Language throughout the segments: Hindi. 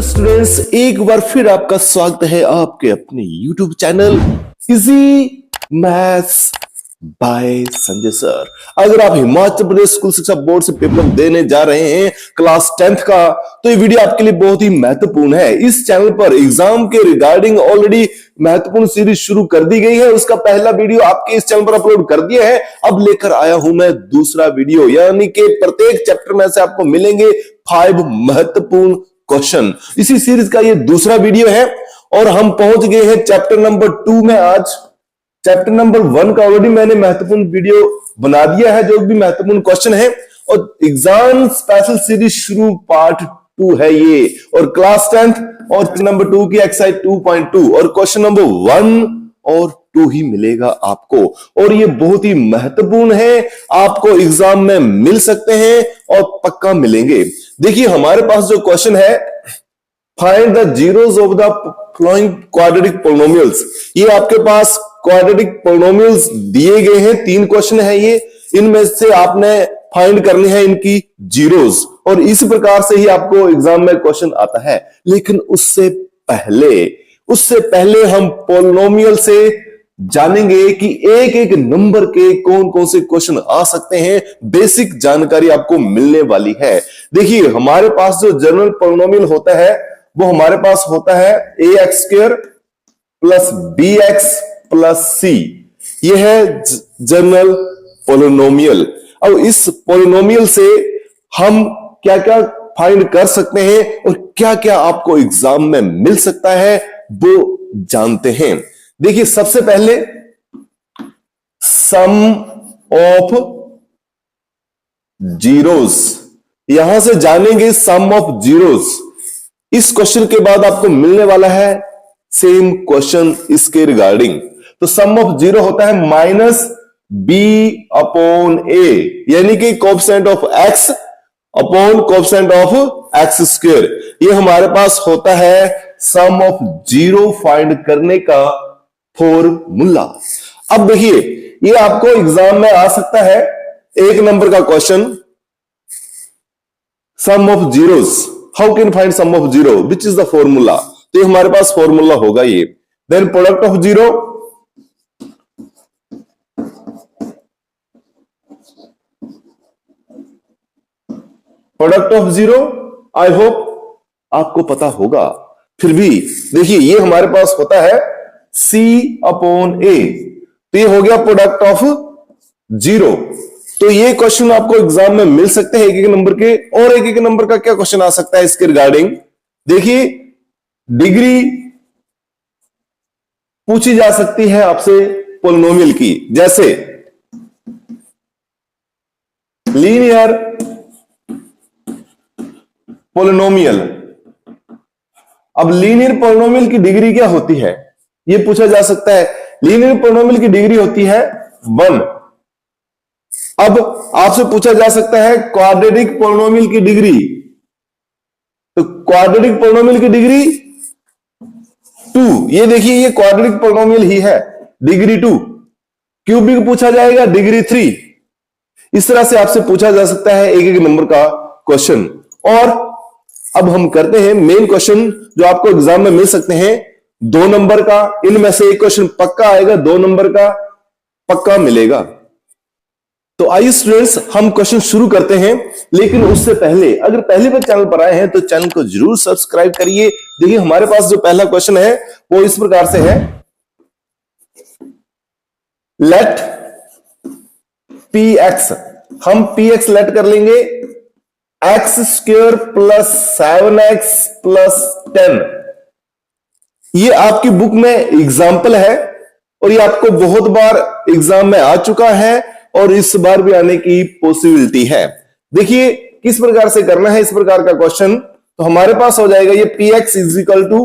स्टूडेंट्स, एक बार फिर आपका स्वागत है आपके अपने YouTube channel easy maths by Sanjay sir. अगर आप हिमाचल प्रदेश स्कूल शिक्षा बोर्ड से पेपर देने जा रहे हैं क्लास 10th का, तो ये वीडियो आपके लिए बहुत ही महत्वपूर्ण है। इस चैनल पर एग्जाम के रिगार्डिंग ऑलरेडी महत्वपूर्ण सीरीज शुरू कर दी गई है। उसका पहला वीडियो आपके इस चैनल पर अपलोड कर दिया है। अब लेकर आया हूं मैं दूसरा वीडियो, यानी कि प्रत्येक चैप्टर में से आपको मिलेंगे 5 महत्वपूर्ण क्वेश्चन। इसी सीरीज का ये दूसरा वीडियो है और हम पहुंच गए हैं चैप्टर नंबर 2 में। आज चैप्टर नंबर 1 का ऑलरेडी मैंने महत्वपूर्ण वीडियो बना दिया है, जो भी महत्वपूर्ण क्वेश्चन है, और एग्जाम स्पेशल सीरीज शुरू पार्ट 2 है ये। और क्लास 10th और नंबर 2 की एक्सरसाइज 2.2 और क्वेश्चन नंबर 1 और 2 ही मिलेगा आपको, और ये बहुत ही महत्वपूर्ण है, आपको एग्जाम में मिल सकते हैं और पक्का मिलेंगे। देखिए हमारे पास जो क्वेश्चन है, find the zeros of the following quadratic polynomials. ये आपके पास क्वाड्रेटिक पोलिनोमियल्स दिए गए हैं, 3 क्वेश्चन है ये। इनमें से आपने फाइंड करनी है इनकी जीरोस, और इस प्रकार से ही आपको एग्जाम में क्वेश्चन आता है। लेकिन उससे पहले हम पोलिनोमियल से जानेंगे कि एक एक नंबर के कौन कौन से क्वेश्चन आ सकते हैं। बेसिक जानकारी आपको मिलने वाली है। देखिए हमारे पास जो जनरल पोलिनोमियल होता है वो हमारे पास होता है ax² plus bx plus c। ये है जनरल पोलिनोमियल। अब इस पोलिनोमियल से हम क्या क्या फाइंड कर सकते हैं और क्या क्या आपको एग्जाम में मिल सकता है वो जानते हैं। देखिए सबसे पहले सम ऑफ जीरोस, यहां से जानेंगे सम ऑफ जीरोस। इस क्वेश्चन के बाद आपको मिलने वाला है सेम क्वेश्चन इसके रिगार्डिंग। तो सम ऑफ जीरो होता है माइनस बी अपॉन ए, यानी कि coefficient of x upon coefficient of x square. ये हमारे पास होता है सम ऑफ जीरो फाइंड करने का फॉर्मूला। अब देखिए ये आपको एग्जाम में आ सकता है, 1 नंबर का question, sum of zeros, how can find sum of zero, which is the formula. तो ये हमारे पास फॉर्मूला होगा ये। Then product of zero, product of zero I hope आपको पता होगा, फिर भी देखिए ये हमारे पास होता है c अपॉन a। तो ये हो गया प्रोडक्ट ऑफ जीरो। तो ये क्वेश्चन आपको एग्जाम में मिल सकते हैं एक एक नंबर के। और एक एक नंबर का क्या क्वेश्चन आ सकता है इसके रिगार्डिंग, देखिए डिग्री पूछी जा सकती है आपसे पोलिनोमियल की, जैसे लीनियर पोलिनोमियल। अब लीनियर पोलिनोमियल की डिग्री क्या होती है ये पूछा जा सकता है। लीनियर पोलिनोमियल की डिग्री होती है 1। अब आपसे पूछा जा सकता है क्वाड्रेटिक पोलिनोमियल की डिग्री। तो क्वाड्रेटिक पोलिनोमियल की डिग्री 2। ये देखिए ये क्वाड्रेटिक पोलिनोमियल ही है, डिग्री 2। क्यूबिक पूछा जाएगा, डिग्री 3। इस तरह से आपसे पूछा जा सकता है एक एक नंबर का क्वेश्चन। और अब हम करते हैं मेन क्वेश्चन जो आपको एग्जाम में मिल सकते हैं 2 नंबर का। इनमें से एक क्वेश्चन पक्का आएगा, 2 नंबर का पक्का मिलेगा। तो आइए स्टूडेंट्स हम क्वेश्चन शुरू करते हैं। लेकिन उससे पहले अगर पहली बार चैनल पर आए हैं तो चैनल को जरूर सब्सक्राइब करिए। देखिए हमारे पास जो पहला क्वेश्चन है वो इस प्रकार से है, लेट px, हम px लेट कर लेंगे x² प्लस 7x प्लस 10। ये आपकी बुक में एग्जाम्पल है और ये आपको बहुत बार एग्जाम में आ चुका है और इस बार भी आने की पॉसिबिलिटी है। देखिए किस प्रकार से करना है इस प्रकार का क्वेश्चन। तो हमारे पास हो जाएगा ये px is equal to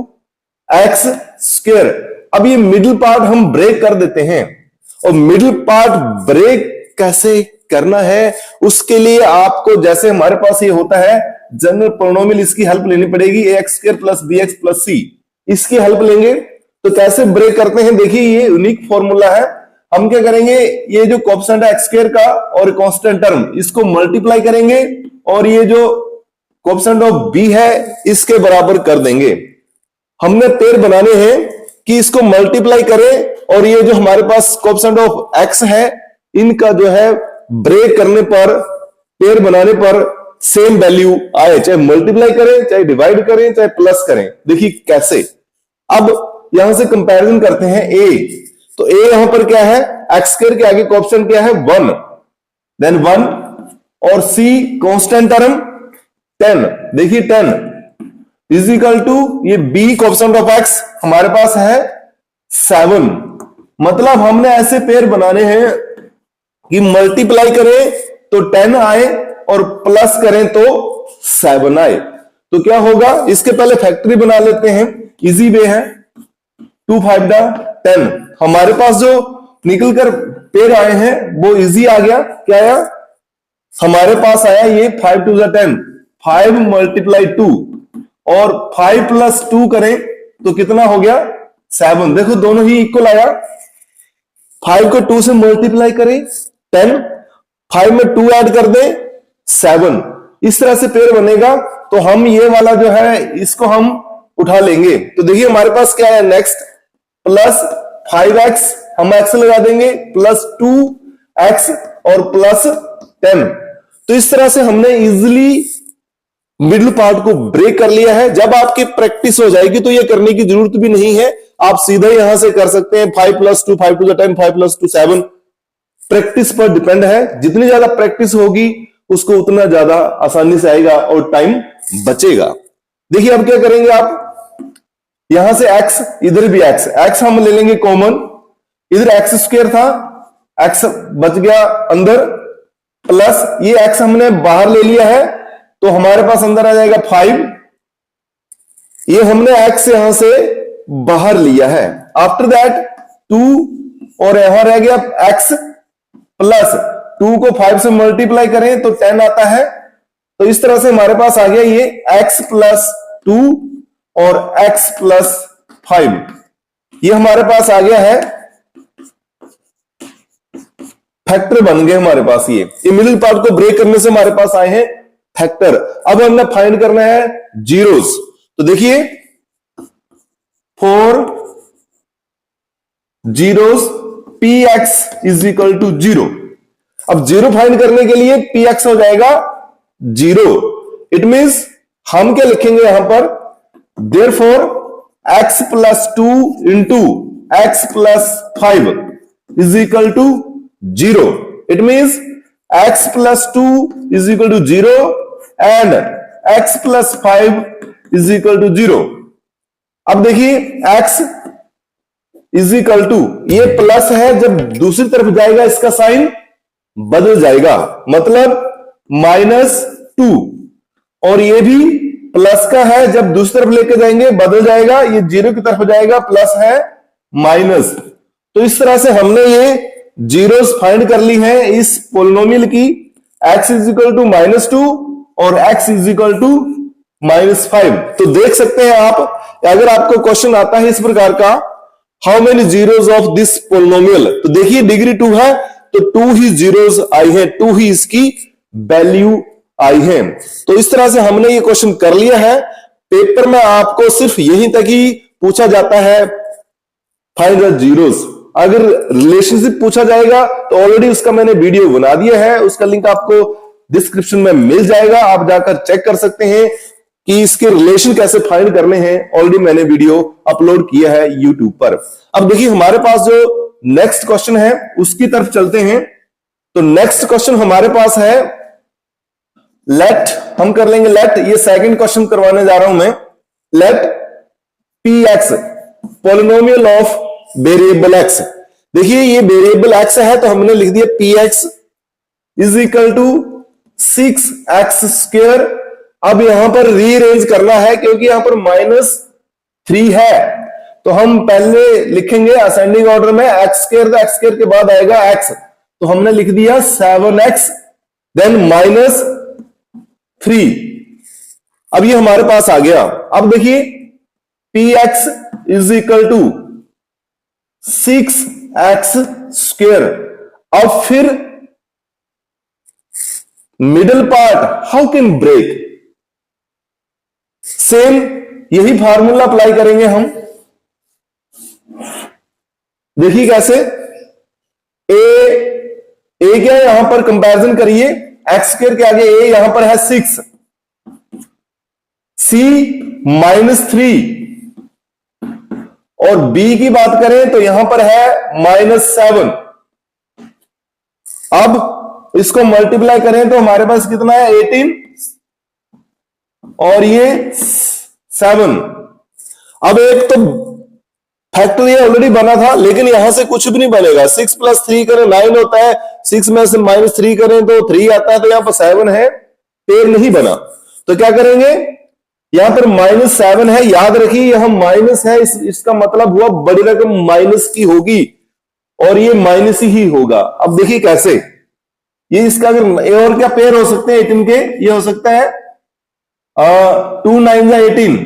x²। अब ये मिडिल पार्ट हम ब्रेक कर देते हैं, और मिडिल पार्ट ब्रेक कैसे करना है उसके लिए आपको, जैसे हमारे पास ये होता है जनरल पोलिनोमियल, इसकी हेल्प लेनी पड़ेगी। ax² plus bx plus c, इसकी हेल्प लेंगे। तो कैसे ब्रेक करते हैं, देखिए ये यूनिक फॉर्मूला है। हम क्या करेंगे, ये जो कोएफिशिएंट है x² का और कांस्टेंट टर्म, इसको मल्टीप्लाई करेंगे, और ये जो कोएफिशिएंट ऑफ बी है इसके बराबर कर देंगे। हमने पेयर बनाने हैं कि इसको मल्टीप्लाई करें और ये जो हमारे पास कोएफिशिएंट ऑफ एक्स है इनका जो है ब्रेक करने पर, पेयर बनाने पर सेम वैल्यू आए, चाहे मल्टीप्लाई करें, चाहे डिवाइड करें, चाहे प्लस करें। देखिए कैसे। अब यहां से कंपैरिजन करते हैं ए, तो ए यहां पर क्या है, एक्स स्क्वायर के आगे कोएफिशिएंट क्या है 1, देन 1 और सी कांस्टेंट टर्म 10। देखिए 10 इज इक्वल टू ये बी कोएफिशिएंट ऑफ एक्स हमारे पास है 7। मतलब हमने ऐसे पेयर बनाने हैं कि मल्टीप्लाई करें तो 10 आए और प्लस करें तो 7 आए। तो क्या होगा, इसके पहले फैक्टरी बना लेते हैं, इजी वे है। 2 5 10 हमारे पास जो निकलकर पेयर आए हैं वो इजी आ गया। क्या आया हमारे पास, आया ये 5 2 10, 5 मल्टीप्लाई 2 और 5 प्लस 2 करें तो कितना हो गया 7। देखो दोनों ही इक्वल आया। 5 को 2 से मल्टीप्लाई करें 10, 5 में 2 ऐड कर दें 7। इस तरह से पेयर बनेगा। तो हम ये वाला जो है इसको हम उठा लेंगे। तो देखिए हमारे पास क्या है नेक्स्ट, प्लस 5x हम x लगा देंगे, प्लस 2x और प्लस 10। तो इस तरह से हमने इजिली मिडिल पार्ट को ब्रेक कर लिया है। जब आपकी प्रैक्टिस हो जाएगी तो ये करने की जरूरत भी नहीं है, आप सीधा यहां से कर सकते हैं। 5 प्लस 2 5 2 10, 5 प्लस 2 7। प्रैक्टिस पर डिपेंड है, जितनी ज्यादा प्रैक्टिस होगी उसको उतना ज्यादा आसानी से आएगा और टाइम बचेगा। देखिए अब क्या करेंगे आप, यहां से x, इधर भी x हम ले लेंगे कॉमन। इधर x स्क्वायर था, x बच गया अंदर, प्लस ये x हमने बाहर ले लिया है तो हमारे पास अंदर आ जाएगा 5। ये हमने x यहां से बाहर लिया है। आफ्टर दैट 2 और यहां रह गया x प्लस 2 को 5 से मल्टीप्लाई करें तो 10 आता है। तो इस तरह से हमारे पास आ गया ये x प्लस 2 और x प्लस 5। ये हमारे पास आ गया है, फैक्टर बन गए हमारे पास। ये मिडिल पार्ट को ब्रेक करने से हमारे पास आए हैं फैक्टर। अब हमने फाइंड करना है जीरोस। तो देखिए 4 zeros px is equal to 0। अब जीरो फाइंड करने के लिए px हो जाएगा 0। इट मींस हम क्या लिखेंगे यहां पर, therefore x plus 2 into x plus 5 is equal to 0। It means x plus 2 is equal to 0 and x plus 5 is equal to 0। अब देखिए x इज इक्वल टू, ये प्लस है, जब दूसरी तरफ जाएगा इसका साइन बदल जाएगा, मतलब -2। और ये भी प्लस का है, जब दूसरी तरफ लेके जाएंगे बदल जाएगा, ये 0 की तरफ जाएगा, प्लस है माइनस। तो इस तरह से हमने ये जीरोस फाइंड कर ली है इस पोलिनोमियल की। x इज इक्वल टू -2 और x इज इक्वल टू -5। तो देख सकते हैं आप, अगर आपको क्वेश्चन आता है इस प्रकार का, how many zeros of this polynomial, तो देखिए डिग्री 2 है तो 2 ही जीरोस आई है, 2 ही इसकी वैल्यू आई है। तो इस तरह से हमने ये क्वेश्चन कर लिया है। पेपर में आपको सिर्फ यहीं तक ही पूछा जाता है फाइंड द जीरोस। अगर रिलेशनशिप पूछा जाएगा तो ऑलरेडी उसका मैंने वीडियो बना दिया है, उसका लिंक आपको डिस्क्रिप्शन में मिल जाएगा, आप जाकर चेक कर सकते हैं कि इसके रिलेशन कैसे फाइंड करने हैं। ऑलरेडी मैंने वीडियो अपलोड किया है यूट्यूब पर। अब देखिए हमारे पास जो नेक्स्ट क्वेश्चन है उसकी तरफ चलते हैं। तो नेक्स्ट क्वेश्चन हमारे पास है लेट, हम कर लेंगे लेट, ये सेकंड क्वेश्चन करवाने जा रहा हूं मैं। Let px polynomial of variable x। देखिए ये वेरिएबल x है तो हमने लिख दिया px is equal to 6x square. अब यहां पर रीअरेंज करना है क्योंकि यहां पर -3 है, तो हम पहले लिखेंगे असेंडिंग ऑर्डर में x स्क्वायर, तो x स्क्वायर के बाद आएगा x, तो हमने लिख दिया 7x देन -3। अब ये हमारे पास आ गया। अब देखिए px is equal to 6x square. अब फिर middle part how can break, same यही फार्मूला अप्लाई करेंगे हम। देखिए कैसे, ए क्या है, यहां पर कंपैरिजन करिए, एक्स स्क्वायर के आगे ए यहां पर है 6, सी -3, और बी की बात करें तो यहां पर है -7। अब इसको मल्टीप्लाई करें तो हमारे पास कितना है, 18, और ये 7। अब एक तो फैक्टर ये ऑलरेडी बना था, लेकिन यहां से कुछ भी नहीं बनेगा। 6 + 3 करें 9 होता है, 6 में से -3 करें तो 3 आता है, तो यहां पर 7 है, पेड़ नहीं बना। तो क्या करेंगे, यहां पर -7 है, याद रखिए यहां माइनस है, इसका मतलब हुआ बड़ी रकम माइनस की होगी, और ये माइनस ही होगा। अब देखिए कैसे, ये इसका अगर और क्या पेयर हो सकते हैं 18 के, ये हो सकता है 2 9 18,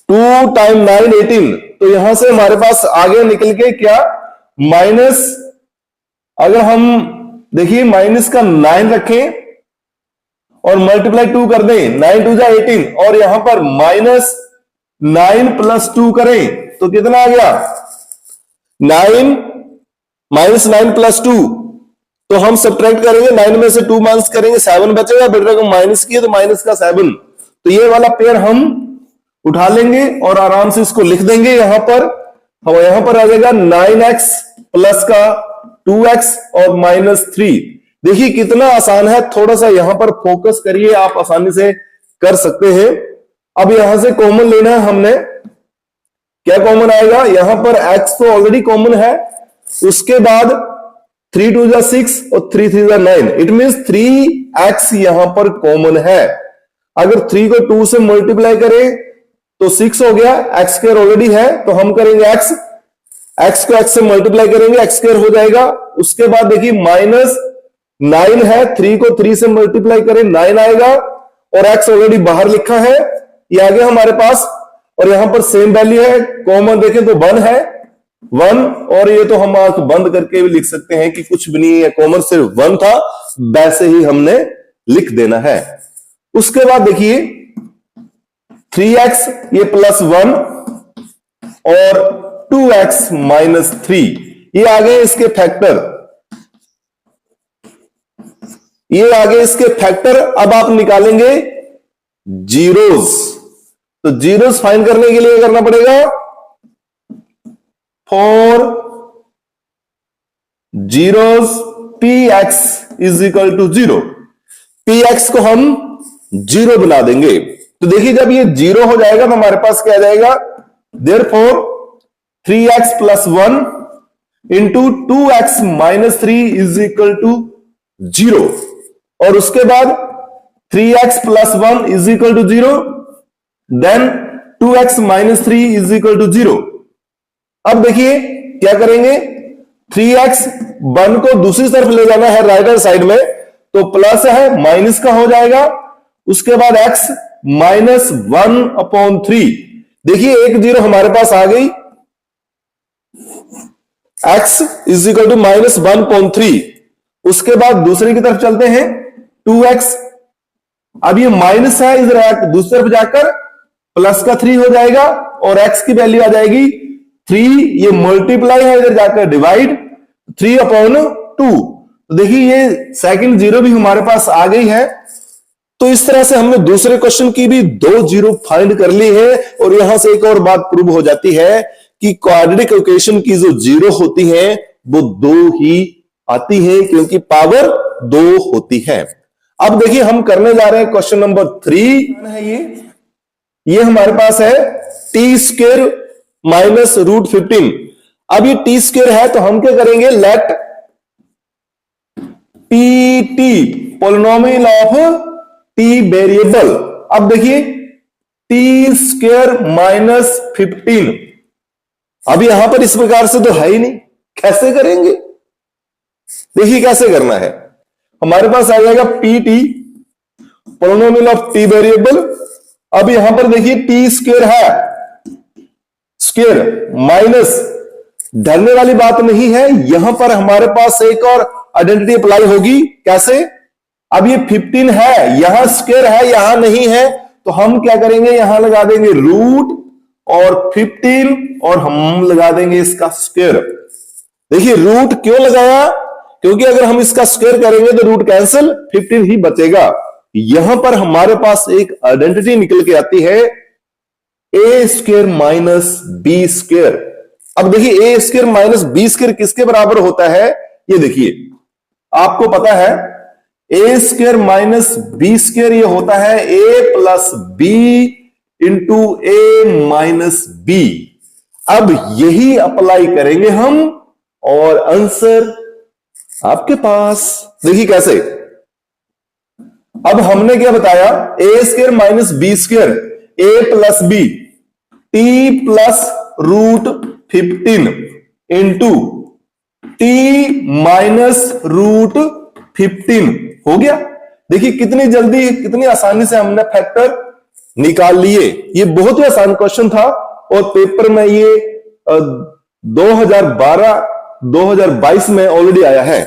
2 टाइम 9 18। तो यहां से हमारे पास आगे निकल के क्या, माइनस, अगर हम देखिए माइनस का 9 रखें और मल्टीप्लाई 2 कर दें, 9 2 18, और यहां पर -9 + 2 करें तो कितना आ गया, 9 -9 + 2। तो हम सब्ट्रैक्ट करेंगे, 9 में से 2 माइनस करेंगे, 7 बचेगा, बेटा को माइनस किया तो माइनस का 7। तो ये वाला पेयर हम उठा लेंगे और आराम से इसको लिख देंगे। यहां पर आ जाएगा 9x प्लस का 2x और -3। देखिए कितना आसान है, थोड़ा सा यहां पर फोकस करिए, आप आसानी से कर सकते हैं। अब यहां से कॉमन लेना है हमने, क्या कॉमन आएगा, यहां पर x तो ऑलरेडी कॉमन है, उसके बाद 3 2 6 और 3 3 9, इट मीन 3x यहां पर कॉमन है। अगर 3 को 2 से मल्टीप्लाई करें तो 6 हो गया, एक्स स्क्वायर ऑलरेडी है, तो हम करेंगे x को x से मल्टीप्लाई करेंगे, x स्क्वायर हो जाएगा। उसके बाद देखिए -9 है, 3 को 3 से मल्टीप्लाई करें 9 आएगा, और x ऑलरेडी बाहर लिखा है, ये आ गया हमारे पास। और यहां पर सेम वैल्यू है, कॉमन देखें तो 1 है, 1, और ये तो हम आंख बंद करके भी लिख सकते हैं कि कुछ भी नहीं है, कॉमन सिर्फ 1 था, वैसे ही हमने लिख देना है। उसके बाद देखिए 3x ये +1 और 2x -3, ये आ गए इसके फैक्टर, ये आ गए इसके फैक्टर। अब आप निकालेंगे जीरोस, तो जीरोस फाइंड करने के लिए करना पड़ेगा, फॉर जीरोस px = 0, px को हम 0 बना देंगे। तो देखिए जब ये 0 हो जाएगा तो हमारे पास क्या आ जाएगा, देयरफॉर 3x + 1 × 2x -3 = 0, और उसके बाद 3x + 1 = 0, देन 2x -3 = 0। अब देखिए क्या करेंगे, 3x 1 को दूसरी तरफ ले जाना है, राइट हैंड साइड में, तो प्लस है माइनस का हो जाएगा। उसके बाद x -1/3, देखिए एक 0 हमारे पास आ गई, x = -1/3। उसके बाद दूसरे की तरफ चलते हैं, 2x, अब ये माइनस है, इधर दूसरी तरफ जाकर प्लस का 3 हो जाएगा, और x की वैल्यू आ जाएगी 3, ये मल्टीप्लाई है, इधर जाकर डिवाइड, 3/2। तो देखिए ये सेकंड 0 भी हमारे पास आ गई है। तो इस तरह से हमने दूसरे क्वेश्चन की भी 2 0 फाइंड कर ली है, और यहां से एक और बात प्रूव हो जाती है कि क्वाड्रेटिक इक्वेशन की जो 0 होती है वो 2 ही आती है, क्योंकि पावर 2 होती है। अब देखिए हम करने जा रहे हैं क्वेश्चन नंबर 3 है, ये हमारे पास है t² -√15। अब ये t² है, तो हम क्या करेंगे, let pt polynomial of t variable. अब देखिए t² -15, अब यहां पर इस प्रकार से तो है ही नहीं, कैसे करेंगे, देखिए कैसे करना है। हमारे पास आ जाएगा pt polynomial of t variable. अब यहां पर देखिए t² है, स्क्वायर माइनस, डरने वाली बात नहीं है, यहां पर हमारे पास एक और आइडेंटिटी अप्लाई होगी, कैसे, अब ये 15 है, यहां स्क्वायर है, यहां नहीं है, तो हम क्या करेंगे, यहां लगा देंगे रूट और 15 और हम लगा देंगे इसका स्क्वायर। देखिए रूट क्यों लगाया, क्योंकि अगर हम इसका स्क्वायर करेंगे तो रूट कैंसिल, 15 ही बचेगा। यहां पर हमारे पास एक आइडेंटिटी निकल के आती है, ए स्क्वायर माइनस बी स्क्वायर। अब देखिए ए स्क्वायर माइनस बी स्क्वायर किसके बराबर होता है, ये देखिए आपको पता है ए स्क्वायर माइनस बी स्क्वायर ये होता है ए प्लस बी इंटू ए माइनस बी। अब यही अप्लाई करेंगे हम और आंसर आपके पास। देखिए कैसे, अब हमने क्या बताया, A square minus B square, A plus B, T plus root 15 into T minus root 15 हो गया। देखिए कितनी जल्दी, कितनी आसानी से हमने फैक्टर निकाल लिए। ये बहुत ही आसान क्वेश्चन था और पेपर में ये 2012-2022 में ऑलरेडी आया है।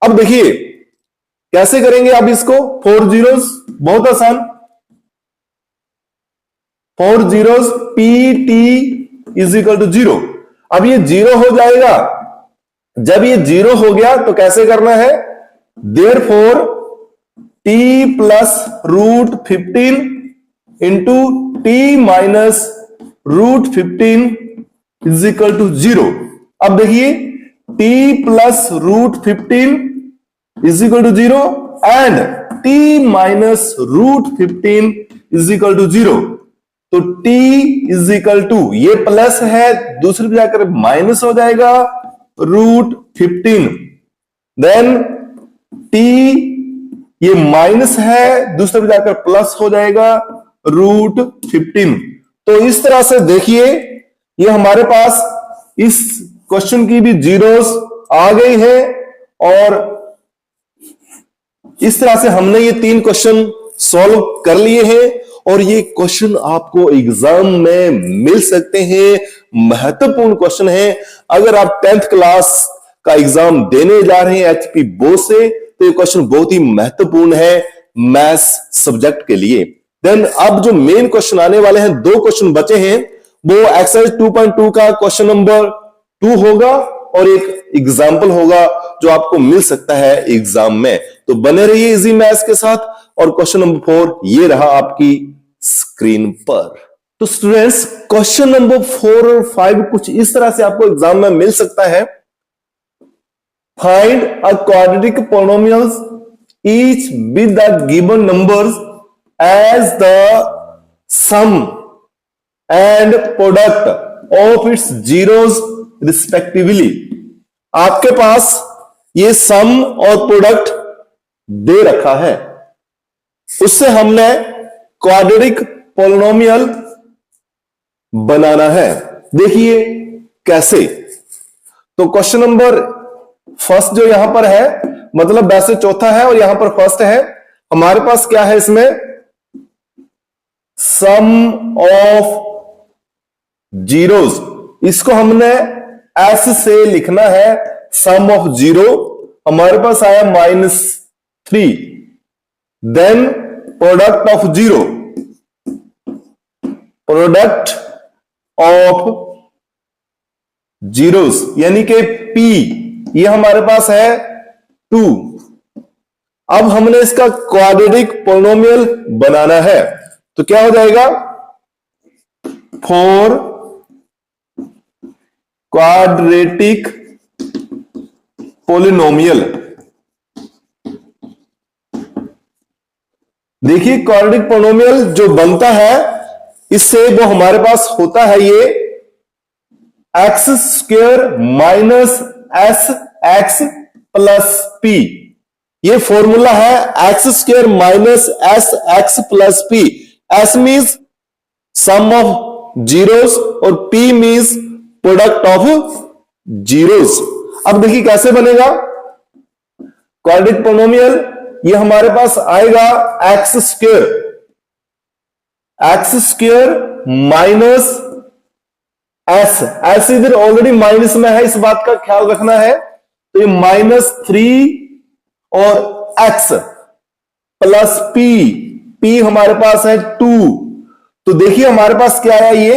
अब देखिए कैसे करेंगे आप इसको, 4 जीरोस, बहुत आसान, 4 zeros P T is equal to 0। अब ये 0 हो जाएगा, जब ये 0 हो गया तो कैसे करना है, therefore T plus root 15 into T minus root 15 is equal to 0। अब देखिए T plus root 15 is equal to 0 and T minus root 15 is equal to 0। तो t इज इक्वल टू, ये प्लस है दूसरी पे जाकर माइनस हो जाएगा, रूट 15। देन t ये माइनस है दूसरे पे जाकर प्लस हो जाएगा, रूट 15। तो इस तरह से देखिए ये हमारे पास इस क्वेश्चन की भी जीरोस आ गई है और इस तरह से हमने ये 3 क्वेश्चन सॉल्व कर लिए हैं और ये क्वेश्चन आपको एग्जाम में मिल सकते हैं, महत्वपूर्ण क्वेश्चन है। अगर आप 10th क्लास का एग्जाम देने जा रहे हैं एचपी बोर्ड से तो ये क्वेश्चन बहुत ही महत्वपूर्ण है मैथ्स सब्जेक्ट के लिए। देन अब जो मेन क्वेश्चन आने वाले हैं, 2 क्वेश्चन बचे हैं, वो एक्सरसाइज 2.2 का क्वेश्चन नंबर 2 होगा और एक एग्जाम्पल होगा जो आपको मिल सकता है एग्जाम में। तो बने रहिए इजी मैथ्स के साथ। और क्वेश्चन नंबर 4 ये रहा आपकी स्क्रीन पर। तो स्टूडेंट्स क्वेश्चन नंबर 4 और 5 कुछ इस तरह से आपको एग्जाम में मिल सकता है। Find a quadratic polynomials each with the given numbers as the sum and product of its zeros respectively. आपके पास ये सम और प्रोडक्ट दे रखा है, उससे हमने क्वाड्रेटिक पोलिनोमियल बनाना है। देखिए कैसे। तो क्वेश्चन नंबर फर्स्ट जो यहां पर है, मतलब वैसे चौथा है और यहां पर फर्स्ट है, हमारे पास क्या है इसमें, सम ऑफ जीरोस। इसको हमने एस से लिखना है, सम ऑफ जीरो हमारे पास आया -3। Then product of zero, product of zeros यानी कि P, ये हमारे पास है 2। अब हमने इसका क्वाड्रेटिक पोलिनोमियल बनाना है तो क्या हो जाएगा, 4 क्वाड्रेटिक पोलिनोमियल। देखिए क्वाड्रेटिक पोलिनोमियल जो बनता है इससे वो हमारे पास होता है ये X square minus S X plus P. ये फॉर्मूला है X square minus S X plus P. S means sum of zeros और P means product of zeros. अब देखिए कैसे बनेगा क्वाड्रेटिक पोलिनोमियल, ये हमारे पास आएगा x square minus S, S इधर ऑलरेडी माइनस में है, इस बात का ख्याल रखना है। तो ये -3 और एक्स प्लस पी, पी हमारे पास है 2। तो देखिए हमारे पास क्या है, ये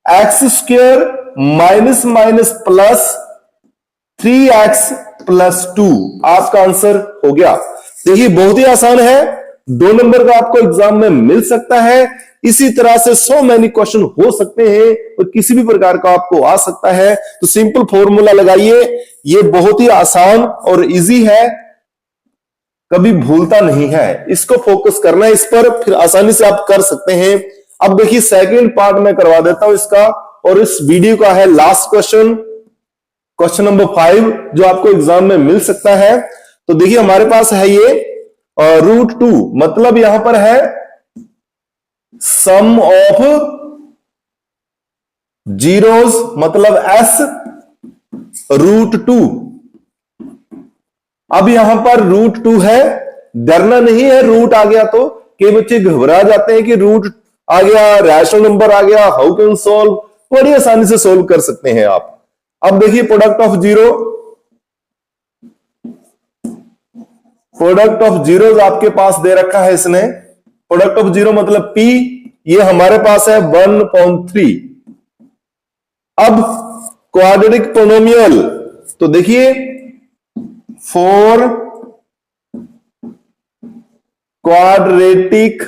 X square minus minus plus 3x plus 2 आपका आंसर हो गया। देखिए बहुत ही आसान है, 2 नंबर का आपको एग्जाम में मिल सकता है। इसी तरह से सो मैनी क्वेश्चन हो सकते हैं और किसी भी प्रकार का आपको आ सकता है। तो सिंपल फॉर्मूला लगाइए, ये बहुत ही आसान और इजी है, कभी भूलता नहीं है। इसको फोकस करना है इस पर, फिर आसानी से आप कर सकते हैं। अब देखिए सेकंड पार्ट में करवा देता हूं इसका, और इस वीडियो का है लास्ट क्वेश्चन, क्वेश्चन नंबर 5 जो आपको एग्जाम में मिल सकता है। तो देखिए हमारे पास है ये √2, मतलब यहां पर है सम ऑफ जीरोस, मतलब s √2। अब यहां पर √2 है, डरना नहीं है रूट आ गया तो। कई बच्चे घबरा जाते हैं कि रूट आ गया, रैशनल नंबर आ गया, हाउ कैन सॉल्व। बड़ी आसानी से सॉल्व कर सकते हैं आप। अब देखिए product of zero, product of zero आपके पास दे रखा है इसने। प्रोडक्ट ऑफ जीरो मतलब p, ये हमारे पास है 1/3। अब क्वाड्रेटिक पोलिनोमियल, तो देखिए फॉर क्वाड्रेटिक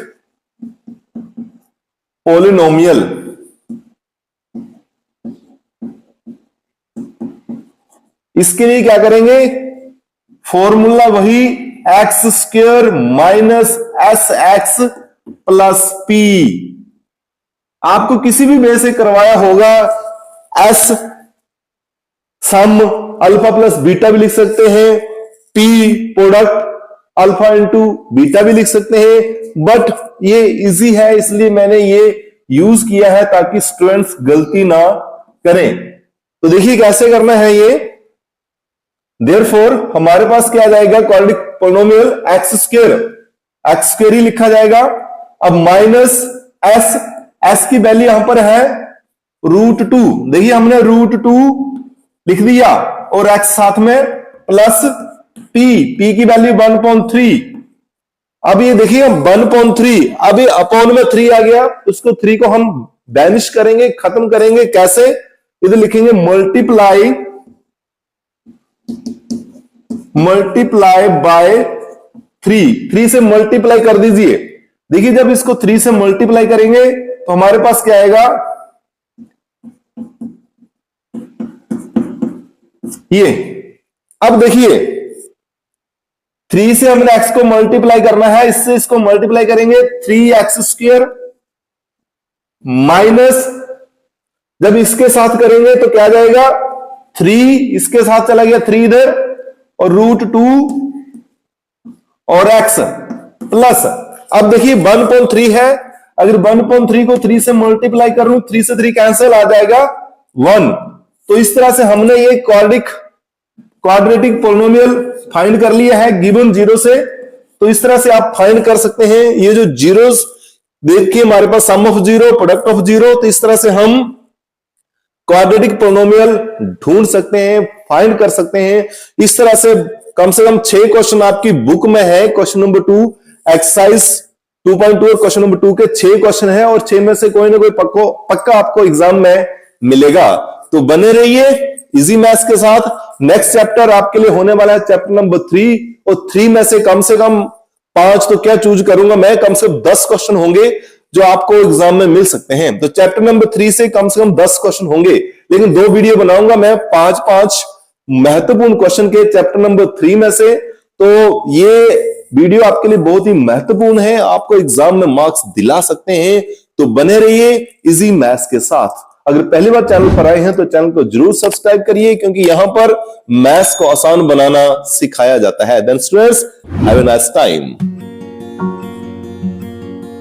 पोलिनोमियल, इसके लिए क्या करेंगे, फॉर्मूला वही x square minus S X plus P. आपको किसी भी वे से करवाया होगा, एस सम अल्फा प्लस बीटा भी लिख सकते हैं, P product alpha into beta भी लिख सकते हैं, बट ये इजी है इसलिए मैंने ये यूज किया है ताकि स्टूडेंट्स गलती ना करें। तो देखिए कैसे करना है ये। देयरफॉर हमारे पास क्या आ जाएगा, क्वाड्रेटिक पोलिनोमियल एक्स स्क्वायर ही लिखा जाएगा। अब माइनस एस, एस की वैल्यू यहां पर है √2। देखिए हमने √2 लिख दिया और एक्स साथ में प्लस पी की वैल्यू 1/3। अब ये देखिए 1/3, अब ये अपॉन में 3 आ गया, उसको 3 को हम बैनिश करेंगे, खत्म करेंगे। कैसे, इधर लिखेंगे मल्टीप्लाई बाय 3 से मल्टीप्लाई कर दीजिए। देखिए जब इसको 3 से मल्टीप्लाई करेंगे तो हमारे पास क्या आएगा, ये। अब देखिए 3 से हमने x को मल्टीप्लाई करना है, इससे इसको मल्टीप्लाई करेंगे 3x² माइनस, जब इसके साथ करेंगे तो क्या जाएगा, 3 इसके साथ चला गया, 3 इधर और √2 और x प्लस। अब देखिए 1/3 है, अगर 1/3 को 3 से मल्टीप्लाई कर लूं, 3 से 3 कैंसिल, आ जाएगा 1। तो इस तरह से हमने ये क्वाड्रेटिक पोलिनोमियल फाइंड कर लिया है गिवन जीरो से। तो इस तरह से आप फाइंड कर सकते हैं ये जो जीरोस देख के हमारे पास sum of zero, product of zero, तो इस तरह से हम क्वाड्रेटिक पोलिनोमियल ढूंढ सकते हैं, फाइंड कर सकते हैं। इस तरह से कम 6 क्वेश्चन आपकी बुक में है। क्वेश्चन नंबर 2 एक्सरसाइज 2.2 और क्वेश्चन नंबर 2 के 6 क्वेश्चन है, और 6 में से कोई ना कोई पक्का आपको एग्जाम में मिलेगा। तो बने रहिए इजी मैथ्स के साथ। नेक्स्ट चैप्टर आपके लिए होने वाला है चैप्टर नंबर 3, और 3 में से कम 5 तो क्या चूज करूंगा मैं, कम से कम 10 क्वेश्चन होंगे जो आपको एग्जाम में मिल सकते हैं। तो चैप्टर नंबर 3 से कम 10 क्वेश्चन होंगे, लेकिन 2 वीडियो बनाऊंगा मैं 5 महत्वपूर्ण क्वेश्चन के चैप्टर नंबर 3 में से। तो ये वीडियो आपके लिए बहुत ही महत्वपूर्ण है, आपको एग्जाम में मार्क्स दिला सकते हैं। तो बने रहिए इजी मैथ्स के साथ। अगर पहली बार चैनल पर आए हैं तो चैनल को जरूर सब्सक्राइब करिए, क्योंकि यहां पर मैथ्स को आसान बनाना सिखाया जाता है। Then students, have a nice time.